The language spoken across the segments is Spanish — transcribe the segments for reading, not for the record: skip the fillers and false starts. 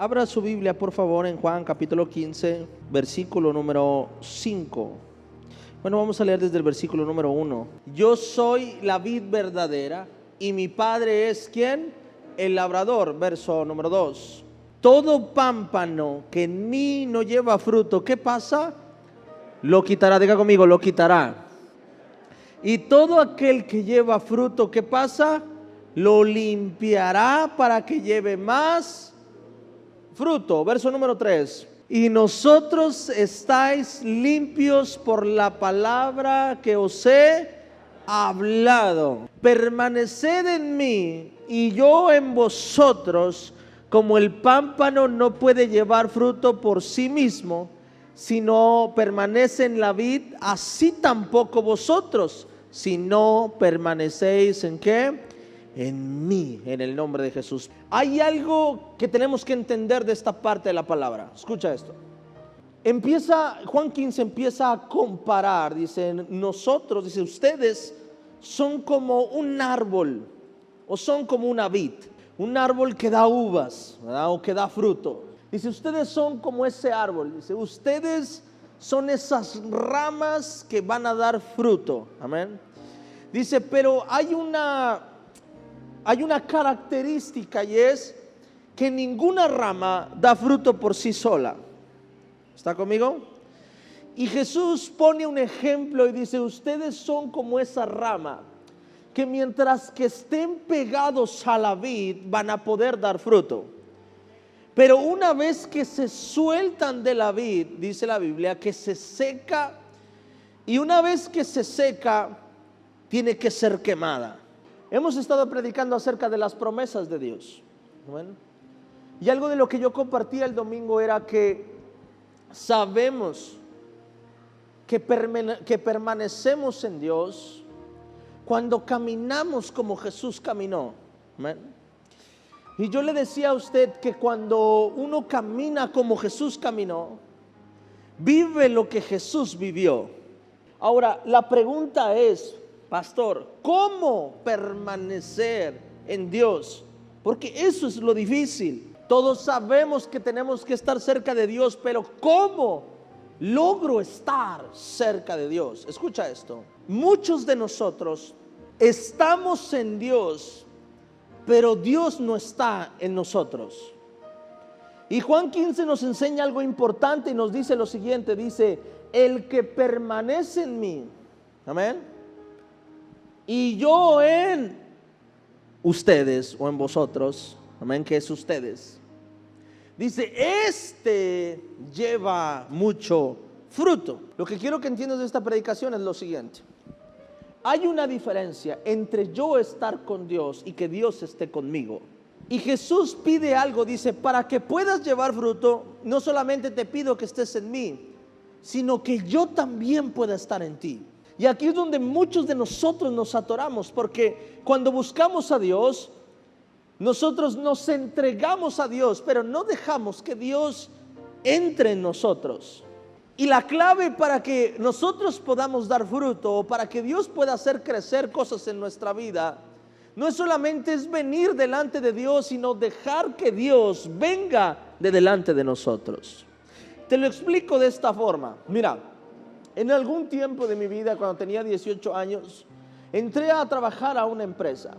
Abra su Biblia, por favor, en Juan capítulo 15, versículo número 5. Bueno, vamos a leer desde el versículo número 1. Yo soy la vid verdadera y mi Padre es ¿quién? El labrador. Verso número 2. Todo pámpano que en mí no lleva fruto, ¿qué pasa? Lo quitará, diga conmigo, lo quitará. Y todo aquel que lleva fruto, ¿qué pasa? Lo limpiará para que lleve más fruto. Verso número 3. Y nosotros estáis limpios por la palabra que os he hablado. Permaneced en mí y yo en vosotros, como el pámpano no puede llevar fruto por sí mismo, si no permanece en la vid, así tampoco vosotros, si no permanecéis ¿en qué? En mí, en el nombre de Jesús. Hay algo que tenemos que entender de esta parte de la palabra. Escucha esto. Juan 15 empieza a comparar. Dice, nosotros, dice, ustedes son como un árbol o son como una vid. Un árbol que da uvas, ¿verdad? O que da fruto. Dice, ustedes son como ese árbol. Dice, ustedes son esas ramas que van a dar fruto. Amén. Dice, pero hay una característica, y es que ninguna rama da fruto por sí sola. ¿Está conmigo? Y Jesús pone un ejemplo y dice, ustedes son como esa rama que mientras que estén pegados a la vid van a poder dar fruto. Pero una vez que se sueltan de la vid, dice la Biblia, que se seca, y una vez que se seca, tiene que ser quemada. Hemos estado predicando acerca de las promesas de Dios. Bueno, y algo de lo que yo compartía el domingo era que sabemos que permanecemos en Dios cuando caminamos como Jesús caminó. Amén. Y yo le decía a usted que cuando uno camina como Jesús caminó, vive lo que Jesús vivió. Ahora, la pregunta es, pastor, ¿cómo permanecer en Dios? Porque eso es lo difícil. Todos sabemos que tenemos que estar cerca de Dios, pero ¿cómo logro estar cerca de Dios? Escucha esto. Muchos de nosotros estamos en Dios, pero Dios no está en nosotros. Y Juan 15 nos enseña algo importante y nos dice lo siguiente. Dice, el que permanece en mí, amén, y yo en ustedes o en vosotros, amén, que es ustedes, dice, este lleva mucho fruto. Lo que quiero que entiendas de esta predicación es lo siguiente. Hay una diferencia entre yo estar con Dios y que Dios esté conmigo. Y Jesús pide algo, dice, para que puedas llevar fruto, no solamente te pido que estés en mí, sino que yo también pueda estar en ti. Y aquí es donde muchos de nosotros nos atoramos, porque cuando buscamos a Dios, nosotros nos entregamos a Dios, pero no dejamos que Dios entre en nosotros. Y la clave para que nosotros podamos dar fruto, o para que Dios pueda hacer crecer cosas en nuestra vida, no es solamente venir delante de Dios, sino dejar que Dios venga de delante de nosotros. Te lo explico de esta forma. Mira, en algún tiempo de mi vida, cuando tenía 18 años, entré a trabajar a una empresa.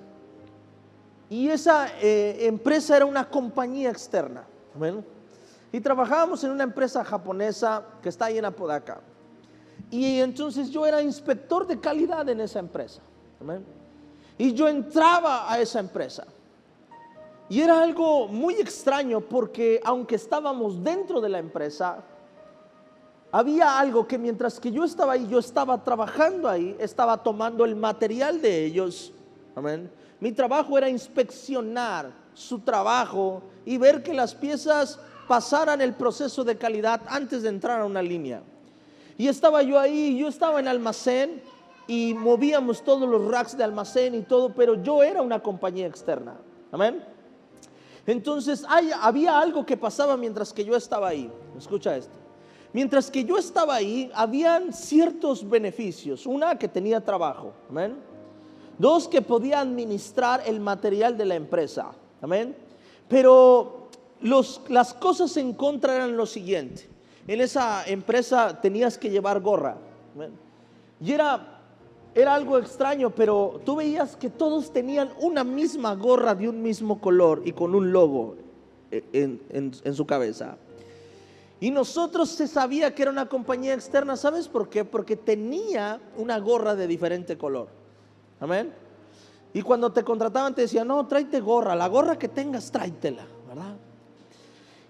Y esa empresa era una compañía externa. Bueno, y trabajábamos en una empresa japonesa que está ahí en Apodaca. Y entonces yo era inspector de calidad en esa empresa. Amén. Y yo entraba a esa empresa. Y era algo muy extraño porque aunque estábamos dentro de la empresa, había algo que mientras que yo estaba ahí, yo estaba trabajando ahí, estaba tomando el material de ellos. Amén. Mi trabajo era inspeccionar su trabajo y ver que las piezas pasaran el proceso de calidad antes de entrar a una línea. Y estaba yo ahí, yo estaba en almacén y movíamos todos los racks de almacén y todo, pero yo era una compañía externa. Amén. Entonces había algo que pasaba mientras que yo estaba ahí. Escucha esto. Mientras que yo estaba ahí, habían ciertos beneficios. Una, que tenía trabajo. Amén. Dos, que podía administrar el material de la empresa. Amén. Pero las cosas en contra eran lo siguiente. En esa empresa tenías que llevar gorra. Y era algo extraño, pero tú veías que todos tenían una misma gorra de un mismo color y con un logo en su cabeza. Y nosotros se sabía que era una compañía externa. ¿Sabes por qué? Porque tenía una gorra de diferente color. Amén. Y cuando te contrataban te decían, no, tráete gorra, la gorra que tengas, tráetela, ¿verdad?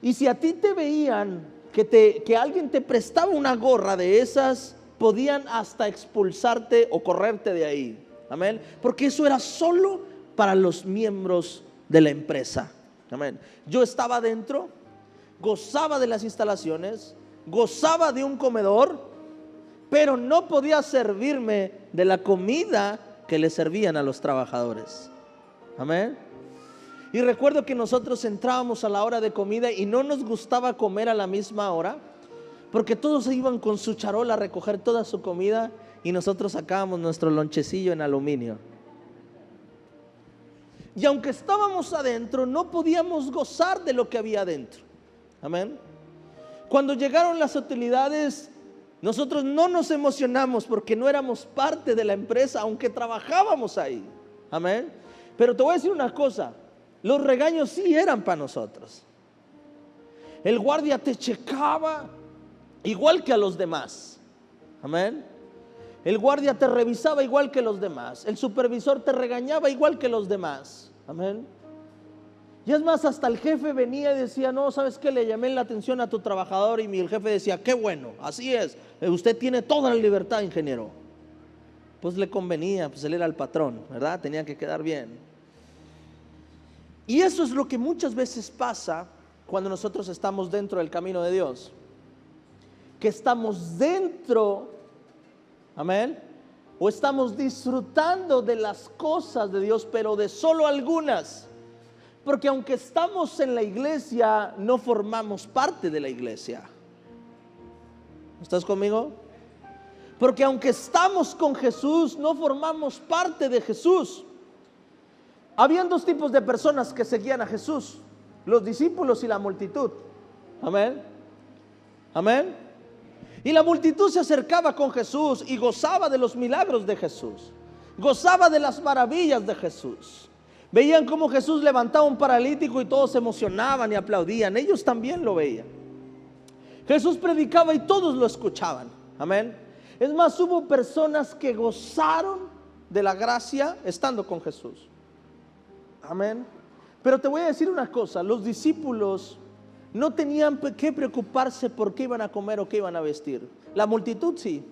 Y si a ti te veían que alguien te prestaba una gorra de esas, podían hasta expulsarte o correrte de ahí. Amén. Porque eso era solo para los miembros de la empresa. Amén. Yo estaba dentro, gozaba de las instalaciones, gozaba de un comedor, pero no podía servirme de la comida que le servían a los trabajadores. Amén. Y recuerdo que nosotros entrábamos a la hora de comida y no nos gustaba comer a la misma hora, porque todos se iban con su charola a recoger toda su comida y nosotros sacábamos nuestro lonchecillo en aluminio. Y aunque estábamos adentro, no podíamos gozar de lo que había adentro. Amén. Cuando llegaron las utilidades, nosotros no nos emocionamos porque no éramos parte de la empresa, aunque trabajábamos ahí. Amén. Pero te voy a decir una cosa, los regaños sí eran para nosotros. El guardia te checaba igual que a los demás. Amén. El guardia te revisaba igual que los demás. El supervisor te regañaba igual que los demás. Amén. Y es más, hasta el jefe venía y decía, no, ¿sabes qué? Le llamé la atención a tu trabajador. Y el jefe decía, qué bueno, así es, usted tiene toda la libertad, ingeniero. Pues le convenía, pues él era el patrón, ¿verdad? Tenía que quedar bien. Y eso es lo que muchas veces pasa cuando nosotros estamos dentro del camino de Dios. Que estamos dentro, amén, o estamos disfrutando de las cosas de Dios, pero de solo algunas. Porque aunque estamos en la iglesia, no formamos parte de la iglesia. ¿Estás conmigo? Porque aunque estamos con Jesús, no formamos parte de Jesús. Habían dos tipos de personas que seguían a Jesús: los discípulos y la multitud. Amén. Amén. Y la multitud se acercaba con Jesús y gozaba de los milagros de Jesús, gozaba de las maravillas de Jesús. Veían cómo Jesús levantaba un paralítico y todos se emocionaban y aplaudían. Ellos también lo veían. Jesús predicaba y todos lo escuchaban. Amén. Es más, hubo personas que gozaron de la gracia estando con Jesús. Amén. Pero te voy a decir una cosa, los discípulos no tenían que preocuparse por qué iban a comer o qué iban a vestir. La multitud sí.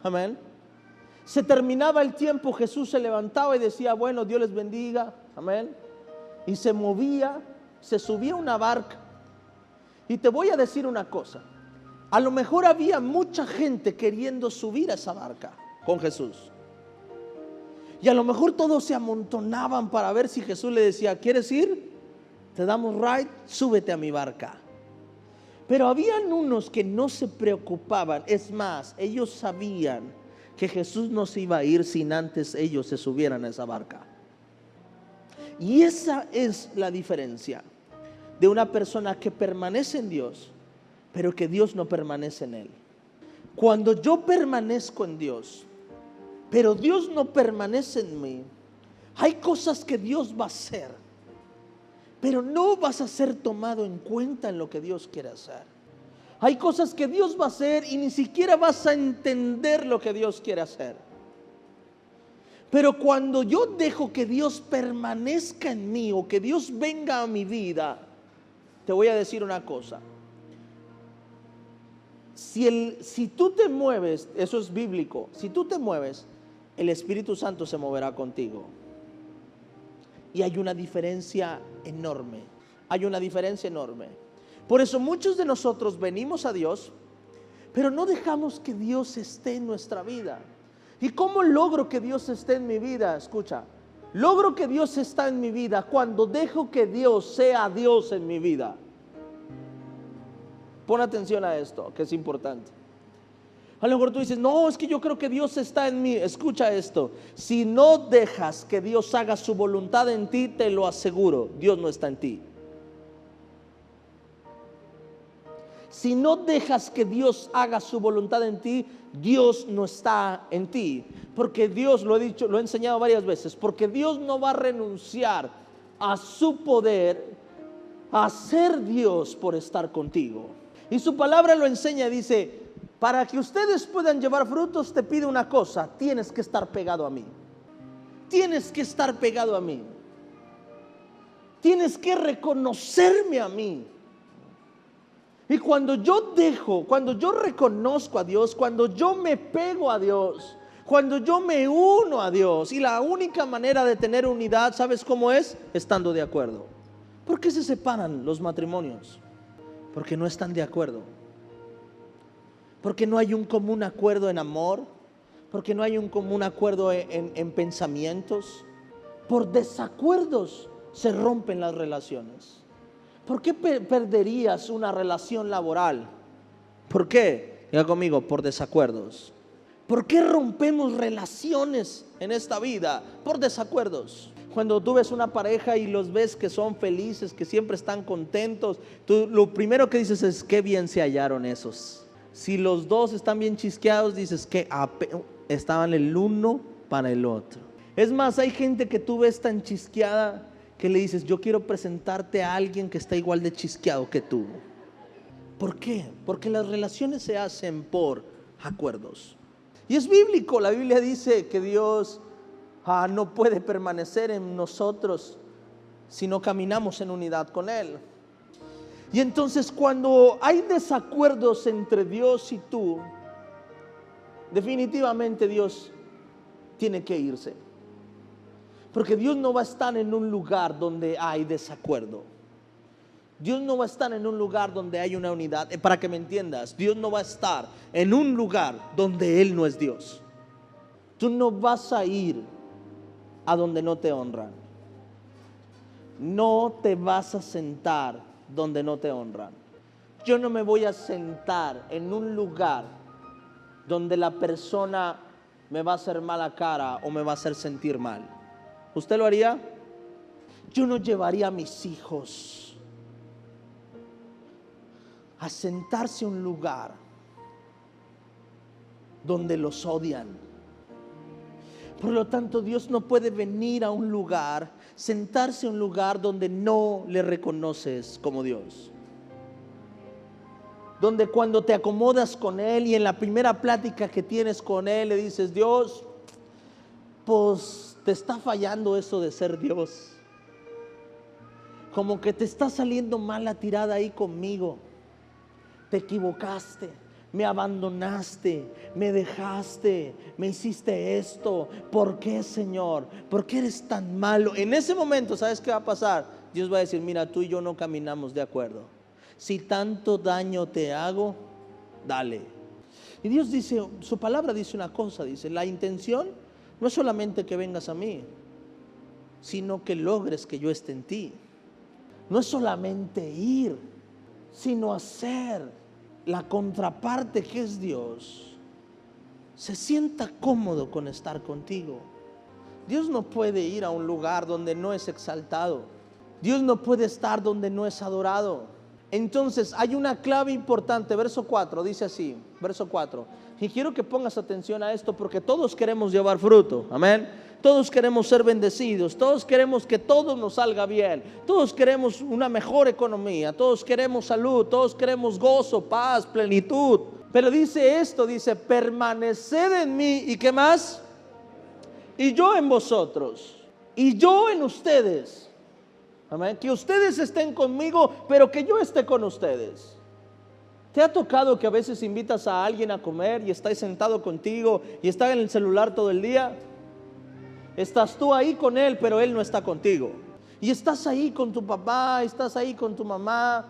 Amén. Se terminaba el tiempo, Jesús se levantaba y decía, bueno, Dios les bendiga. Amén. Y se movía, se subía a una barca. Y te voy a decir una cosa, a lo mejor había mucha gente queriendo subir a esa barca con Jesús. Y a lo mejor todos se amontonaban para ver si Jesús le decía, ¿quieres ir? Te damos ride, súbete a mi barca. Pero habían unos que no se preocupaban. Es más, ellos sabían que Jesús no se iba a ir sin antes ellos se subieran a esa barca. Y esa es la diferencia de una persona que permanece en Dios, pero que Dios no permanece en él. Cuando yo permanezco en Dios, pero Dios no permanece en mí, hay cosas que Dios va a hacer, pero no vas a ser tomado en cuenta en lo que Dios quiere hacer. Hay cosas que Dios va a hacer y ni siquiera vas a entender lo que Dios quiere hacer. Pero cuando yo dejo que Dios permanezca en mí o que Dios venga a mi vida, te voy a decir una cosa. Si tú te mueves, eso es bíblico, si tú te mueves, el Espíritu Santo se moverá contigo. Y hay una diferencia enorme. Hay una diferencia enorme. Por eso muchos de nosotros venimos a Dios, pero no dejamos que Dios esté en nuestra vida. ¿Y cómo logro que Dios esté en mi vida? Escucha, logro que Dios está en mi vida cuando dejo que Dios sea Dios en mi vida. Pon atención a esto, que es importante. A lo mejor tú dices, no, es que yo creo que Dios está en mí. Escucha esto, si no dejas que Dios haga su voluntad en ti, te lo aseguro, Dios no está en ti. Si no dejas que Dios haga su voluntad en ti, Dios no está en ti. Porque Dios, lo he dicho, lo he enseñado varias veces, porque Dios no va a renunciar a su poder, a ser Dios por estar contigo. Y su palabra lo enseña, dice: para que ustedes puedan llevar frutos, te pido una cosa: tienes que estar pegado a mí. Tienes que estar pegado a mí. Tienes que reconocerme a mí. Y cuando yo reconozco a Dios, cuando yo me pego a Dios, cuando yo me uno a Dios, y la única manera de tener unidad, ¿sabes cómo es? Estando de acuerdo. ¿Por qué se separan los matrimonios? Porque no están de acuerdo. Porque no hay un común acuerdo en amor. Porque no hay un común acuerdo en pensamientos. Por desacuerdos se rompen las relaciones. ¿Por qué perderías una relación laboral? ¿Por qué? Diga conmigo: por desacuerdos. ¿Por qué rompemos relaciones en esta vida? Por desacuerdos. Cuando tú ves una pareja y los ves que son felices, que siempre están contentos, tú lo primero que dices es: qué bien se hallaron esos. Si los dos están bien chisqueados, dices que estaban el uno para el otro. Es más, hay gente que tú ves tan chisqueada que le dices: yo quiero presentarte a alguien que está igual de chisqueado que tú. ¿Por qué? Porque las relaciones se hacen por acuerdos. Y es bíblico. La Biblia dice que Dios no puede permanecer en nosotros si no caminamos en unidad con Él. Y entonces, cuando hay desacuerdos entre Dios y tú, definitivamente Dios tiene que irse. Porque Dios no va a estar en un lugar donde hay desacuerdo. Dios no va a estar en un lugar donde hay una unidad. Para que me entiendas, Dios no va a estar en un lugar donde Él no es Dios. Tú no vas a ir a donde no te honran. No te vas a sentar donde no te honran. Yo no me voy a sentar en un lugar donde la persona me va a hacer mala cara o me va a hacer sentir mal. ¿Usted lo haría? Yo no llevaría a mis hijos a sentarse a un lugar donde los odian. Por lo tanto, Dios no puede venir a un lugar, sentarse a un lugar donde no le reconoces como Dios. Donde cuando te acomodas con Él y en la primera plática que tienes con Él le dices: Dios, pues te está fallando eso de ser Dios. Como que te está saliendo mal la tirada ahí conmigo. Te equivocaste, me abandonaste, me dejaste, me hiciste esto. ¿Por qué, Señor? ¿Por qué eres tan malo? En ese momento, ¿sabes qué va a pasar? Dios va a decir: mira, tú y yo no caminamos de acuerdo. Si tanto daño te hago, dale. Y Dios dice, su palabra dice una cosa, dice: la intención no es solamente que vengas a mí, sino que logres que yo esté en ti. No es solamente ir, sino hacer. La contraparte, que es Dios, se sienta cómodo con estar contigo. Dios no puede ir a un lugar donde no es exaltado. Dios no puede estar donde no es adorado. Entonces hay una clave importante. Verso 4 dice así, verso 4. Y quiero que pongas atención a esto, porque todos queremos llevar fruto, amén. Todos queremos ser bendecidos, todos queremos que todo nos salga bien, todos queremos una mejor economía, todos queremos salud, todos queremos gozo, paz, plenitud. Pero dice esto, dice: permaneced en mí, ¿y qué más? Y yo en vosotros, y yo en ustedes. Amén. Que ustedes estén conmigo, pero que yo esté con ustedes. ¿Te ha tocado que a veces invitas a alguien a comer y está sentado contigo y está en el celular todo el día? Estás tú ahí con él, pero él no está contigo. Y estás ahí con tu papá, estás ahí con tu mamá.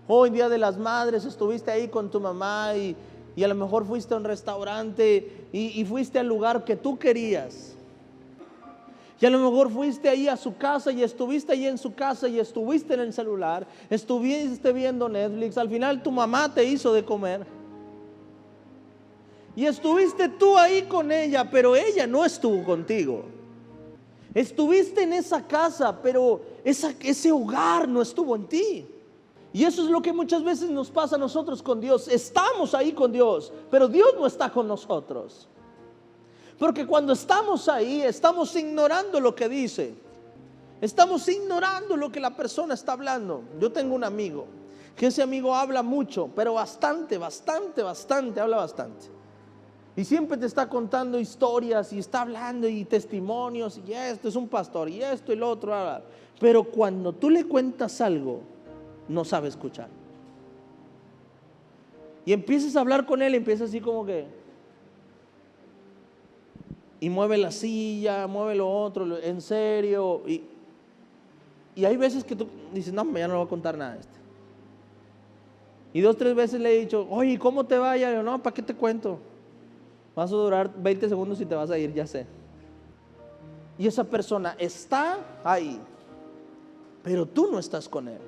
Hoy, Día de las Madres, estuviste ahí con tu mamá y a lo mejor fuiste a un restaurante y fuiste al lugar que tú querías. Y a lo mejor fuiste ahí a su casa y estuviste ahí en su casa y estuviste en el celular, estuviste viendo Netflix. Al final tu mamá te hizo de comer. Y estuviste tú ahí con ella, pero ella no estuvo contigo. Estuviste en esa casa, pero ese hogar no estuvo en ti. Y eso es lo que muchas veces nos pasa a nosotros con Dios. Estamos ahí con Dios, pero Dios no está con nosotros. Porque cuando estamos ahí, estamos ignorando lo que dice. Estamos ignorando lo que la persona está hablando. Yo tengo un amigo, que ese amigo habla mucho, pero bastante, habla bastante. Y siempre te está contando historias y está hablando y testimonios, y esto es un pastor, y esto y lo otro. Pero cuando tú le cuentas algo, no sabe escuchar. Y empiezas a hablar con él, empieza así como que, y mueve la silla, mueve lo otro, en serio. Y hay veces que tú dices, no, ya no le voy a contar nada a este. Y 2 o 3 veces le he dicho, oye, ¿cómo te va? Y yo, no, ¿para qué te cuento? Vas a durar 20 segundos y te vas a ir, ya sé. Y esa persona está ahí, pero tú no estás con él.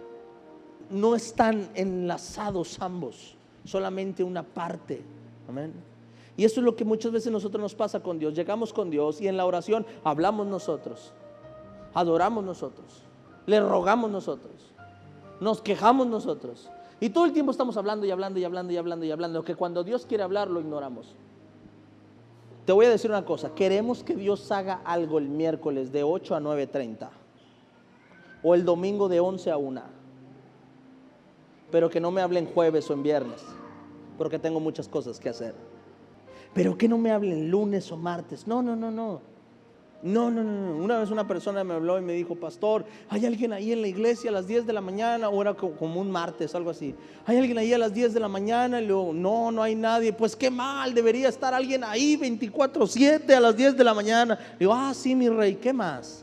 No están enlazados ambos, solamente una parte. Amén. Y eso es lo que muchas veces nosotros nos pasa con Dios. Llegamos con Dios y en la oración hablamos nosotros, adoramos nosotros, le rogamos nosotros, nos quejamos nosotros. Y todo el tiempo estamos hablando y hablando y hablando y hablando y hablando, que cuando Dios quiere hablar lo ignoramos. Te voy a decir una cosa, queremos que Dios haga algo el miércoles de 8 a 9:30 o el domingo de 11 a 1, pero que no me hablen jueves o en viernes, porque tengo muchas cosas que hacer. Pero que no me hablen lunes o martes. No. Una vez una persona me habló y me dijo, pastor, ¿hay alguien ahí en la iglesia a las 10 de la mañana? O era como un martes, algo así. ¿Hay alguien ahí a las 10 de la mañana? Y luego, no hay nadie. Pues qué mal, debería estar alguien ahí 24/7 a las 10 de la mañana. Y digo, sí, mi rey, ¿qué más?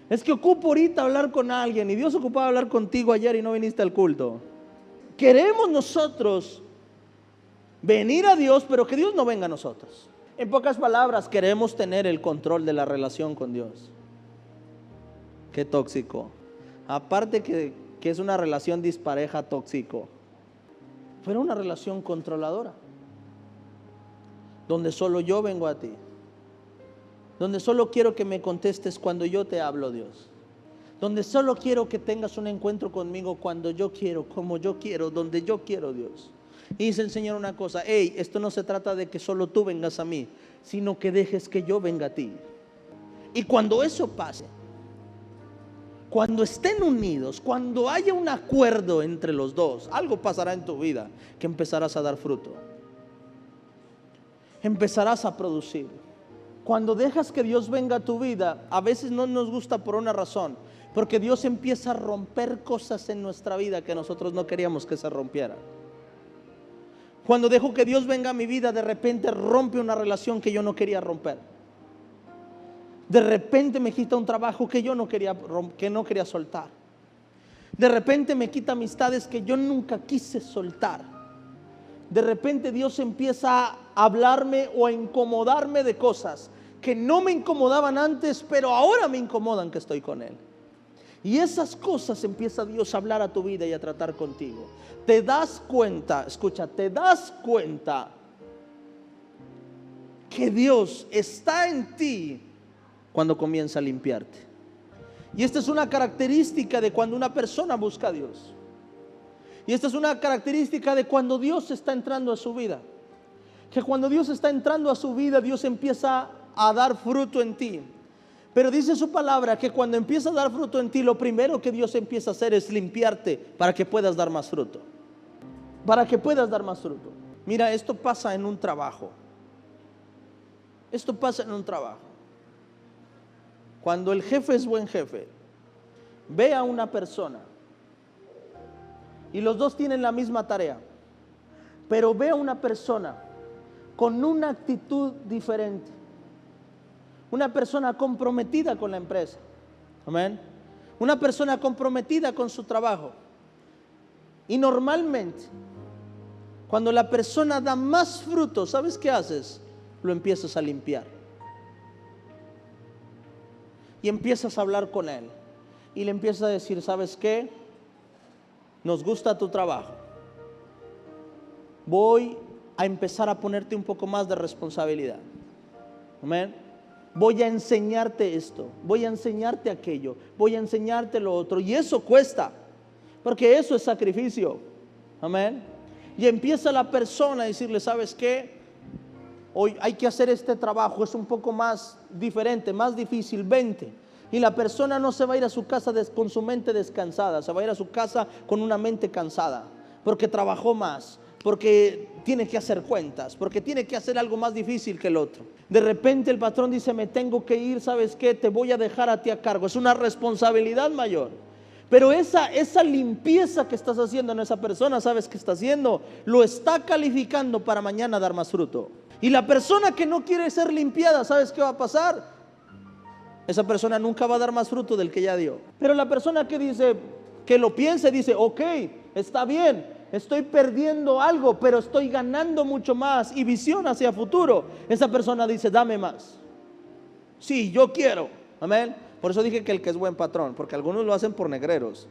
Es que ocupo ahorita hablar con alguien, y Dios ocupaba hablar contigo ayer y no viniste al culto. Queremos nosotros venir a Dios, pero que Dios no venga a nosotros. En pocas palabras, queremos tener el control de la relación con Dios. Qué tóxico. Aparte que es una relación dispareja, tóxico, pero una relación controladora, donde solo yo vengo a ti, donde solo quiero que me contestes cuando yo te hablo, Dios, donde solo quiero que tengas un encuentro conmigo cuando yo quiero, como yo quiero, donde yo quiero, Dios. Y dice el Señor una cosa, esto no se trata de que solo tú vengas a mí, sino que dejes que yo venga a ti. Y cuando eso pase, cuando estén unidos, cuando haya un acuerdo entre los dos, algo pasará en tu vida, que empezarás a dar fruto, empezarás a producir. Cuando dejas que Dios venga a tu vida, a veces no nos gusta por una razón, porque Dios empieza a romper cosas en nuestra vida que nosotros no queríamos que se rompieran. Cuando dejo que Dios venga a mi vida, de repente rompe una relación que yo no quería romper. De repente me quita un trabajo que yo no quería soltar. De repente me quita amistades que yo nunca quise soltar. De repente Dios empieza a hablarme o a incomodarme de cosas que no me incomodaban antes, pero ahora me incomodan que estoy con Él. Y esas cosas empieza Dios a hablar a tu vida y a tratar contigo. Te das cuenta, escucha, te das cuenta que Dios está en ti cuando comienza a limpiarte. Y esta es una característica de cuando una persona busca a Dios. Y esta es una característica de cuando Dios está entrando a su vida. Que cuando Dios está entrando a su vida, Dios empieza a dar fruto en ti. Pero dice su palabra que cuando empieza a dar fruto en ti, lo primero que Dios empieza a hacer es limpiarte para que puedas dar más fruto. Para que puedas dar más fruto. Mira, esto pasa en un trabajo. Esto pasa en un trabajo. Cuando el jefe es buen jefe, ve a una persona y los dos tienen la misma tarea, pero ve a una persona con una actitud diferente. Una persona comprometida con la empresa. Amén. Una persona comprometida con su trabajo. Y normalmente, cuando la persona da más fruto, ¿sabes qué haces? Lo empiezas a limpiar. Y empiezas a hablar con él. Y le empiezas a decir, ¿sabes qué? Nos gusta tu trabajo. Voy a empezar a ponerte un poco más de responsabilidad. Amén. Voy a enseñarte esto, voy a enseñarte aquello, voy a enseñarte lo otro. Y eso cuesta. Porque eso es sacrificio. Amén. Y empieza la persona a decirle, ¿sabes qué? Hoy hay que hacer este trabajo, es un poco más diferente, más difícil, vente. Y la persona no se va a ir a su casa con su mente descansada, se va a ir a su casa con una mente cansada, porque trabajó más, porque tiene que hacer cuentas, porque tiene que hacer algo más difícil que el otro. De repente el patrón dice, me tengo que ir, ¿sabes qué? Te voy a dejar a ti a cargo, es una responsabilidad mayor. Pero esa limpieza que estás haciendo en esa persona, ¿sabes qué está haciendo? Lo está calificando para mañana dar más fruto. Y la persona que no quiere ser limpiada, ¿sabes qué va a pasar? Esa persona nunca va a dar más fruto del que ya dio. Pero la persona que dice, que lo piense, dice, ok, está bien, estoy perdiendo algo, pero estoy ganando mucho más y visión hacia futuro. Esa persona dice, dame más. Sí, yo quiero. Amén. Por eso dije que el que es buen patrón, porque algunos lo hacen por negreros.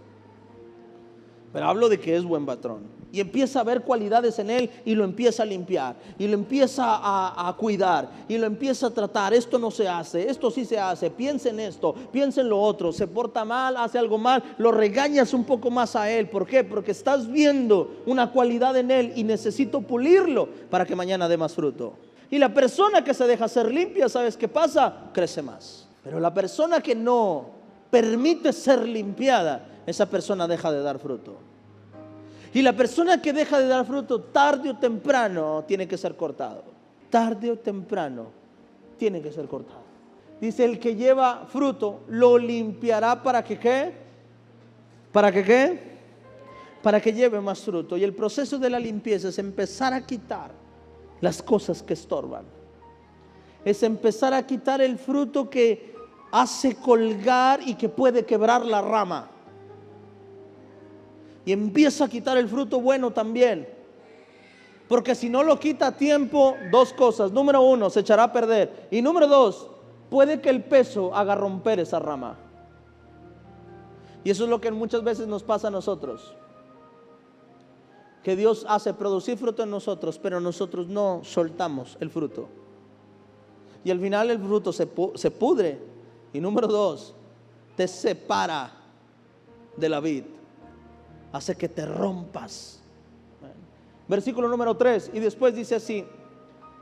Pero hablo de que es buen patrón. Y empieza a ver cualidades en él y lo empieza a limpiar. Y lo empieza a cuidar. Y lo empieza a tratar. Esto no se hace, esto sí se hace. Piensa en esto, piensa en lo otro. Se porta mal, hace algo mal, lo regañas un poco más a él. ¿Por qué? Porque estás viendo una cualidad en él y necesito pulirlo para que mañana dé más fruto. Y la persona que se deja ser limpia, ¿sabes qué pasa? Crece más. Pero la persona que no permite ser limpiada, esa persona deja de dar fruto. Y la persona que deja de dar fruto, tarde o temprano tiene que ser cortado. Tarde o temprano tiene que ser cortado. Dice, el que lleva fruto lo limpiará para que ¿qué? ¿Para que qué? Para que lleve más fruto. Y el proceso de la limpieza es empezar a quitar las cosas que estorban. Es empezar a quitar el fruto que hace colgar y que puede quebrar la rama. Y empieza a quitar el fruto bueno también. Porque si no lo quita a tiempo, dos cosas. Número uno, se echará a perder. Y número dos, puede que el peso haga romper esa rama. Y eso es lo que muchas veces nos pasa a nosotros. Que Dios hace producir fruto en nosotros, pero nosotros no soltamos el fruto. Y al final el fruto se pudre. Y número dos, te separa de la vid. Hace que te rompas. Versículo número 3. Y después dice así.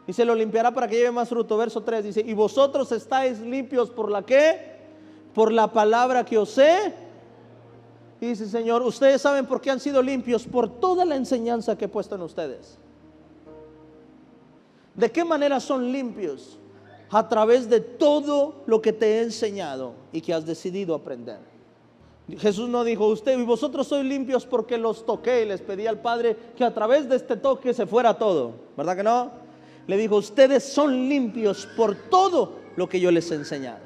Dice, lo limpiará para que lleve más fruto. Verso 3 dice, y vosotros estáis limpios por la ¿qué? Por la palabra que os he. Y dice, Señor, ustedes saben por qué han sido limpios. Por toda la enseñanza que he puesto en ustedes. ¿De qué manera son limpios? A través de todo lo que te he enseñado y que has decidido aprender. Jesús no dijo, usted y vosotros sois limpios porque los toqué y les pedí al Padre que a través de este toque se fuera todo. ¿Verdad que no? Le dijo, ustedes son limpios por todo lo que yo les he enseñado.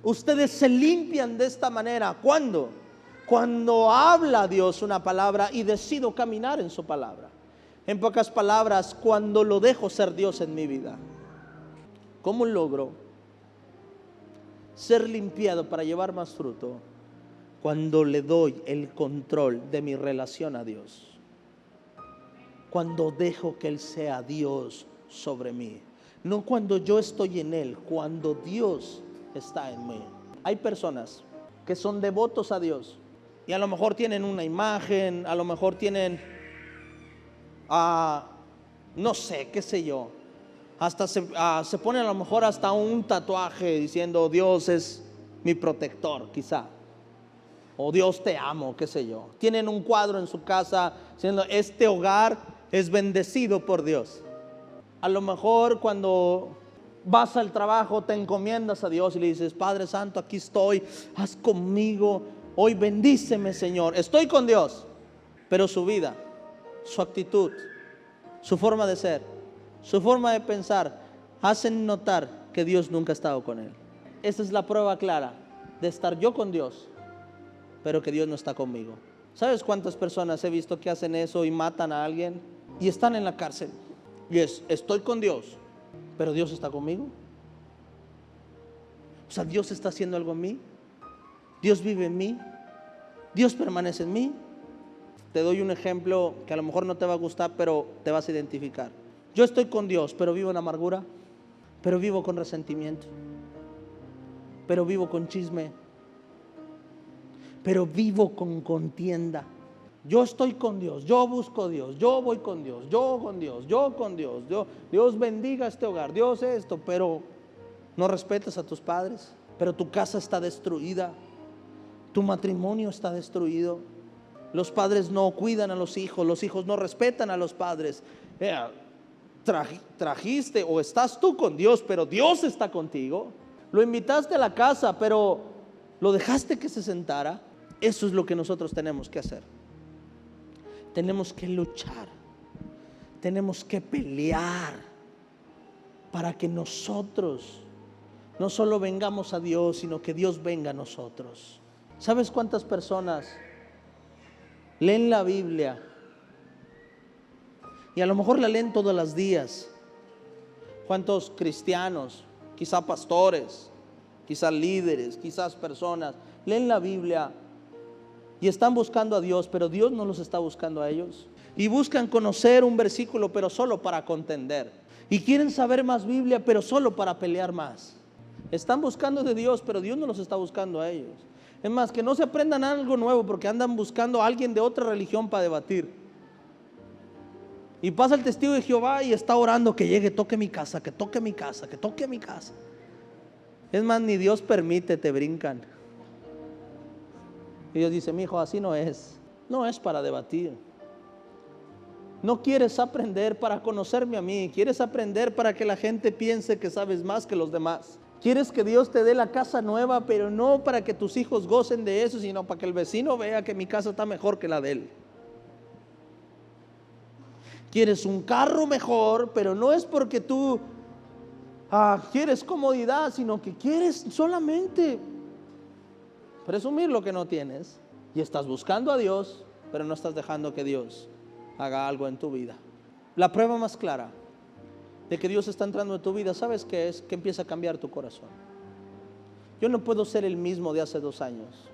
Ustedes se limpian de esta manera. ¿Cuándo? Cuando habla Dios una palabra y decido caminar en su palabra. En pocas palabras, cuando lo dejo ser Dios en mi vida. ¿Cómo logro ser limpiado para llevar más fruto? Cuando le doy el control de mi relación a Dios. Cuando dejo que Él sea Dios sobre mí. No cuando yo estoy en Él, cuando Dios está en mí. Hay personas que son devotos a Dios y a lo mejor tienen una imagen, a lo mejor tienen, no sé, qué sé yo. Hasta se pone a lo mejor hasta un tatuaje diciendo Dios es mi protector, quizá. O Dios te amo, qué sé yo. Tienen un cuadro en su casa diciendo este hogar es bendecido por Dios. A lo mejor cuando vas al trabajo te encomiendas a Dios y le dices, Padre Santo, aquí estoy, haz conmigo, hoy bendíceme, Señor. Estoy con Dios. Pero su vida, su actitud, su forma de ser, su forma de pensar hacen notar que Dios nunca ha estado con él. Esa es la prueba clara de estar yo con Dios, pero que Dios no está conmigo. ¿Sabes cuántas personas he visto que hacen eso y matan a alguien y están en la cárcel? Y estoy con Dios, pero Dios está conmigo. O sea, Dios está haciendo algo en mí. Dios vive en mí. Dios permanece en mí. Te doy un ejemplo que a lo mejor no te va a gustar, pero te vas a identificar. Yo estoy con Dios, pero vivo en amargura, pero vivo con resentimiento, pero vivo con chisme, pero vivo con contienda. Yo estoy con Dios, yo busco a Dios, yo voy con Dios, yo con Dios, yo con Dios, Dios bendiga este hogar, Dios esto, pero no respetas a tus padres, pero tu casa está destruida, tu matrimonio está destruido, los padres no cuidan a los hijos no respetan a los padres. Trajiste o estás tú con Dios, pero Dios está contigo. Lo invitaste a la casa, pero lo dejaste que se sentara. Eso es lo que nosotros tenemos que hacer. Tenemos que luchar, tenemos que pelear para que nosotros no solo vengamos a Dios, sino que Dios venga a nosotros. ¿Sabes cuántas personas leen la Biblia y a lo mejor la leen todos los días? ¿Cuántos cristianos, quizá pastores, quizás líderes, quizás personas, leen la Biblia y están buscando a Dios, pero Dios no los está buscando a ellos? Y buscan conocer un versículo, pero solo para contender. Y quieren saber más Biblia, pero solo para pelear más. Están buscando de Dios, pero Dios no los está buscando a ellos. Es más, que no se aprendan algo nuevo porque andan buscando a alguien de otra religión para debatir. Y pasa el testigo de Jehová y está orando que llegue, toque mi casa, que toque mi casa, que toque mi casa. Es más, ni Dios permite, te brincan. Y Dios dice: mi hijo, así no es para debatir. No quieres aprender para conocerme a mí, quieres aprender para que la gente piense que sabes más que los demás. Quieres que Dios te dé la casa nueva, pero no para que tus hijos gocen de eso, sino para que el vecino vea que mi casa está mejor que la de él. Quieres un carro mejor, pero no es porque tú quieres comodidad, sino que quieres solamente presumir lo que no tienes. Y estás buscando a Dios, pero no estás dejando que Dios haga algo en tu vida. La prueba más clara de que Dios está entrando en tu vida, ¿sabes qué es? Que empieza a cambiar tu corazón. Yo no puedo ser el mismo de hace 2 años.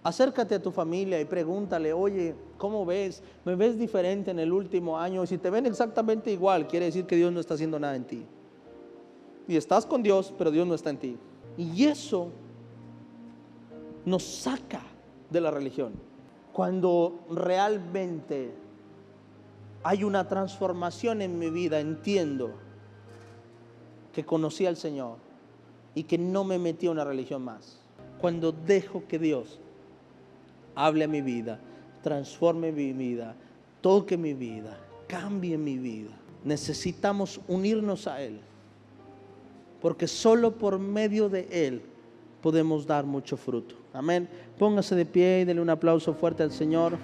Acércate a tu familia y pregúntale: oye, ¿cómo ves? ¿Me ves diferente en el último año? Y si te ven exactamente igual, quiere decir que Dios no está haciendo nada en ti. Y estás con Dios, pero Dios no está en ti. Y eso nos saca de la religión. Cuando realmente hay una transformación en mi vida, entiendo que conocí al Señor y que no me metí a una religión más. Cuando dejo que Dios hable a mi vida, transforme mi vida, toque mi vida, cambie mi vida. Necesitamos unirnos a Él, porque solo por medio de Él podemos dar mucho fruto. Amén. Póngase de pie y denle un aplauso fuerte al Señor.